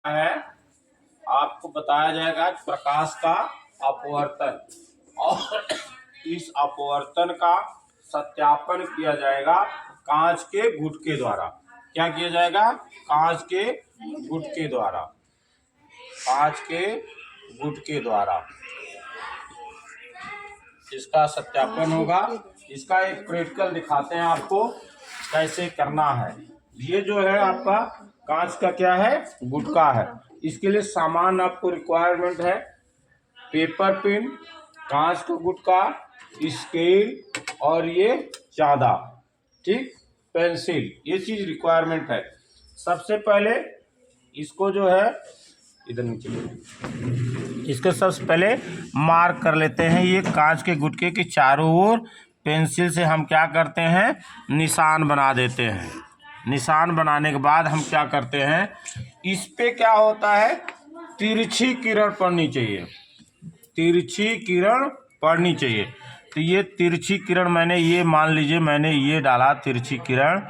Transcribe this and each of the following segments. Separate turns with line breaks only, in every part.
है आपको बताया जाएगा प्रकाश का अपवर्तन और इस अपवर्तन का सत्यापन किया जाएगा कांच के गुटके द्वारा। क्या किया जाएगा? कांच के गुटके द्वारा। कांच के गुटके द्वारा इसका सत्यापन होगा। इसका एक प्रैक्टिकल दिखाते हैं आपको कैसे करना है। ये जो है आपका कांच का क्या है? गुटका है। इसके लिए सामान आपको रिक्वायरमेंट है पेपर पिन, कांच का गुटका, स्केल और ये चादा, ठीक, पेंसिल, ये चीज रिक्वायरमेंट है। सबसे पहले इसको जो है इधर नीचे इसके सबसे पहले मार्क कर लेते हैं। ये कांच के गुटके के चारों ओर पेंसिल से हम क्या करते हैं? निशान बना देते हैं। निशान बनाने के बाद हम क्या करते हैं? इस पे क्या होता है? तिरछी किरण पड़नी चाहिए। तिरछी किरण पड़नी चाहिए। तो ये तिरछी किरण मैंने ये मान लीजिए मैंने ये डाला तिरछी किरण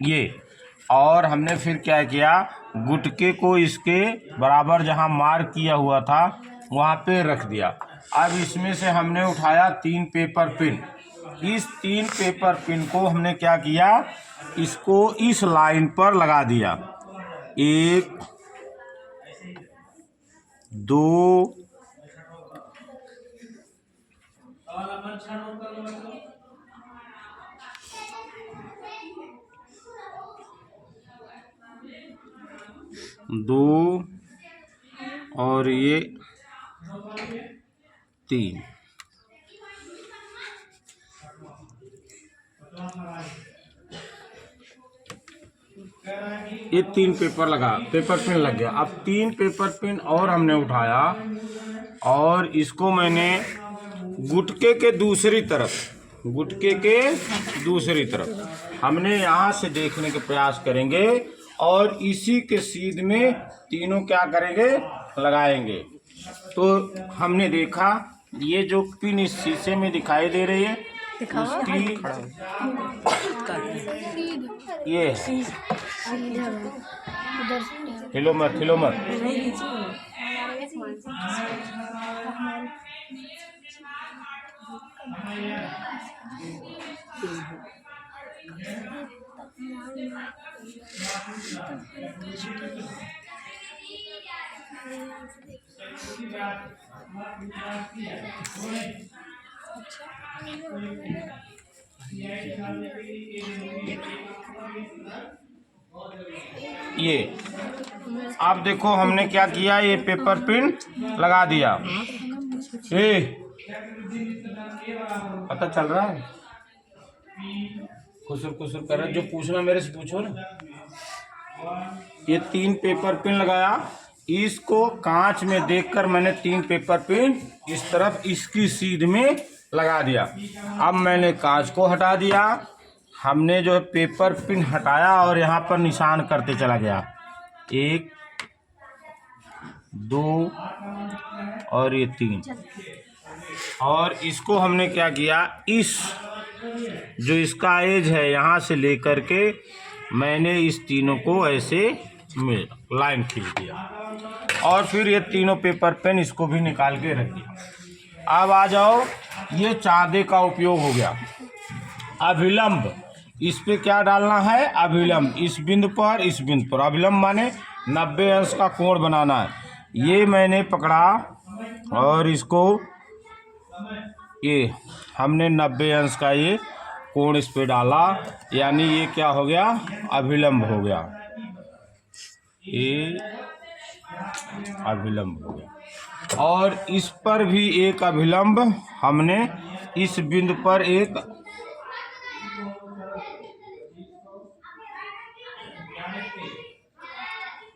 ये, और हमने फिर क्या किया? गुटके को इसके बराबर जहां मार्क किया हुआ था वहां पे रख दिया। अब इसमें से हमने उठाया 3 पेपर पिन। इस 3 पेपर पिन को हमने क्या किया? इसको इस लाइन पर लगा दिया। 1 2 2 और ये 3। ये 3 पेपर पिन लग गया। अब 3 पेपर पिन और हमने उठाया और इसको मैंने गुटके के दूसरी तरफ हमने यहाँ से देखने के प्रयास करेंगे और इसी के सीध में तीनों क्या करेंगे? लगाएंगे। तो हमने देखा ये जो पिन इस शीशे में दिखाई दे रही है उसकी ये हिलो मत ये आप देखो हमने क्या किया? ये पेपर पिन लगा दिया। पता चल रहा है? खुसर कर रहा है। जो पूछना मेरे से पूछो ना। ये 3 पेपर पिन लगाया। इसको कांच में देखकर मैंने 3 पेपर पिन इस तरफ इसकी सीध में लगा दिया। अब मैंने कांच को हटा दिया। हमने जो है पेपर पिन हटाया और यहाँ पर निशान करते चला गया। 1 2 और ये 3। और इसको हमने क्या किया? इस जो इसका एज है यहाँ से लेकर के मैंने इस तीनों को ऐसे में लाइन खींच दिया और फिर ये तीनों पेपर पेन इसको भी निकाल के रख दिया। अब आ जाओ, ये चादे का उपयोग हो गया। अभिलंब, इस पे क्या डालना है? अभिलंब। इस बिंदु पर अभिलंब माने 90 अंश का कोण बनाना है। ये मैंने पकड़ा और इसको ये हमने 90 अंश का ये कोण इस पे डाला, यानी ये क्या हो गया? अभिलंब हो गया। ये अभिलंब हो गया। और इस पर भी एक अभिलंब हमने इस बिंदु पर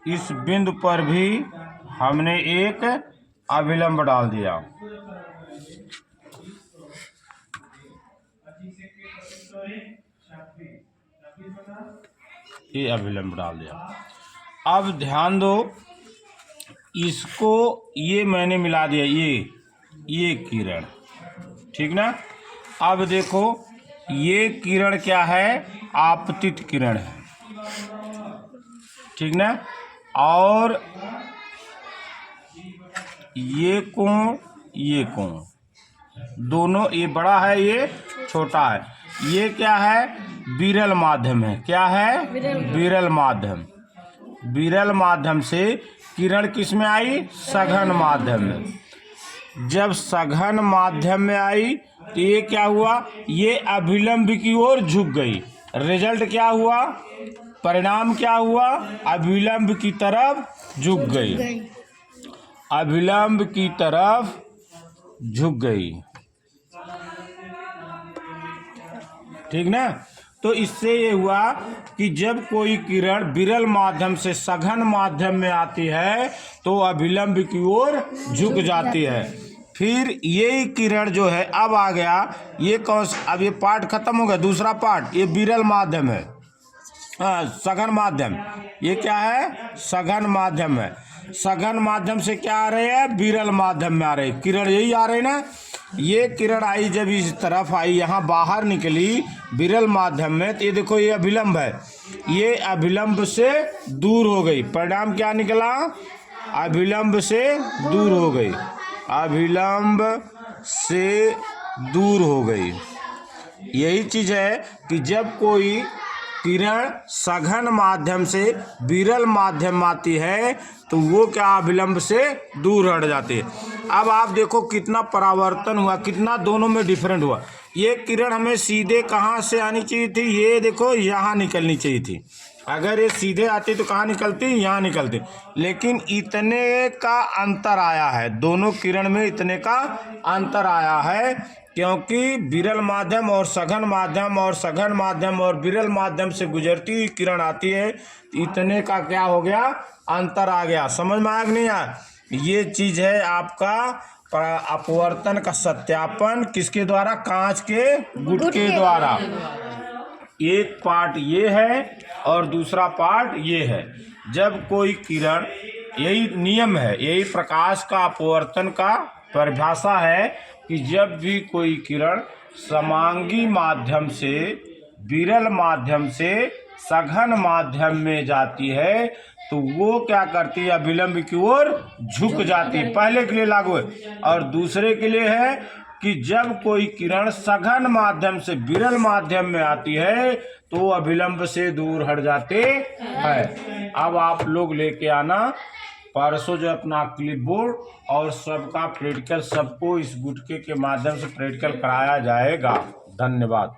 इस बिंदु पर भी हमने एक अभिलंब डाल दिया। ये अभिलंब डाल दिया। अब ध्यान दो, इसको ये मैंने मिला दिया ये किरण, ठीक ना? अब देखो ये किरण क्या है? आपतित किरण है, ठीक ना? और ये कोण, ये कोण, दोनों, ये बड़ा है ये छोटा है। ये क्या है? विरल माध्यम है। क्या है? विरल माध्यम। विरल माध्यम से किरण किस में आई? सघन माध्यम में। जब सघन माध्यम में आई तो ये क्या हुआ? ये अभिलंब की ओर झुक गई। रिजल्ट क्या हुआ? परिणाम क्या हुआ? अभिलंब की तरफ झुक गई। अभिलंब की तरफ झुक गई। ठीक ना? तो इससे ये हुआ कि जब कोई किरण विरल माध्यम से सघन माध्यम में आती है तो अभिलंब की ओर झुक जाती है। फिर यही किरण जो है अब आ गया, ये कौन सा? अब ये पार्ट खत्म हो गया। दूसरा पार्ट ये विरल माध्यम है, सघन माध्यम। ये क्या है? सघन माध्यम है। सघन माध्यम से क्या आ रहे हैं? विरल माध्यम में आ रहे हैं। किरण यही आ रही ना। ये किरण आई, जब इस तरफ आई, यहाँ बाहर निकली विरल माध्यम में, तो ये देखो ये अभिलंब है। ये अभिलंब से दूर हो गई। परिणाम क्या निकला? अभिलंब से दूर हो गई। अभिलंब से दूर हो गई। यही चीज है कि जब कोई किरण सघन माध्यम से विरल माध्यम में आती है तो वो क्या? अभिलंब से दूर हट जाती है। अब आप देखो कितना परावर्तन हुआ, कितना दोनों में डिफरेंट हुआ। ये किरण हमें सीधे कहाँ से आनी चाहिए थी? ये देखो यहाँ निकलनी चाहिए थी। अगर ये सीधे आती तो कहाँ निकलती? यहाँ निकलती। लेकिन इतने का अंतर आया है, दोनों किरण में इतने का अंतर आया है, क्योंकि विरल माध्यम और सघन माध्यम और सघन माध्यम और विरल माध्यम से गुजरती हुई किरण आती है, इतने का क्या हो गया? अंतर आ गया। समझ में आया कि नहीं आया? ये चीज है आपका अपवर्तन का सत्यापन किसके द्वारा? कांच के गुटके द्वारा। एक पार्ट ये है और दूसरा पार्ट ये है। जब कोई किरण, यही नियम है, यही प्रकाश का अपवर्तन का परिभाषा है कि जब भी कोई किरण समांगी माध्यम से विरल माध्यम से सघन माध्यम में जाती है तो वो क्या करती है? अभिलंब की ओर झुक जाती है। पहले के लिए लागू है। और दूसरे के लिए है कि जब कोई किरण सघन माध्यम से विरल माध्यम में आती है तो अभिलंब से दूर हट जाते हैं। अब आप लोग लेके आना परसों जो अपना क्लिप बोर्ड और सबका प्रैक्टिकल, सबको इस गुटके के माध्यम से प्रैक्टिकल कराया जाएगा। धन्यवाद।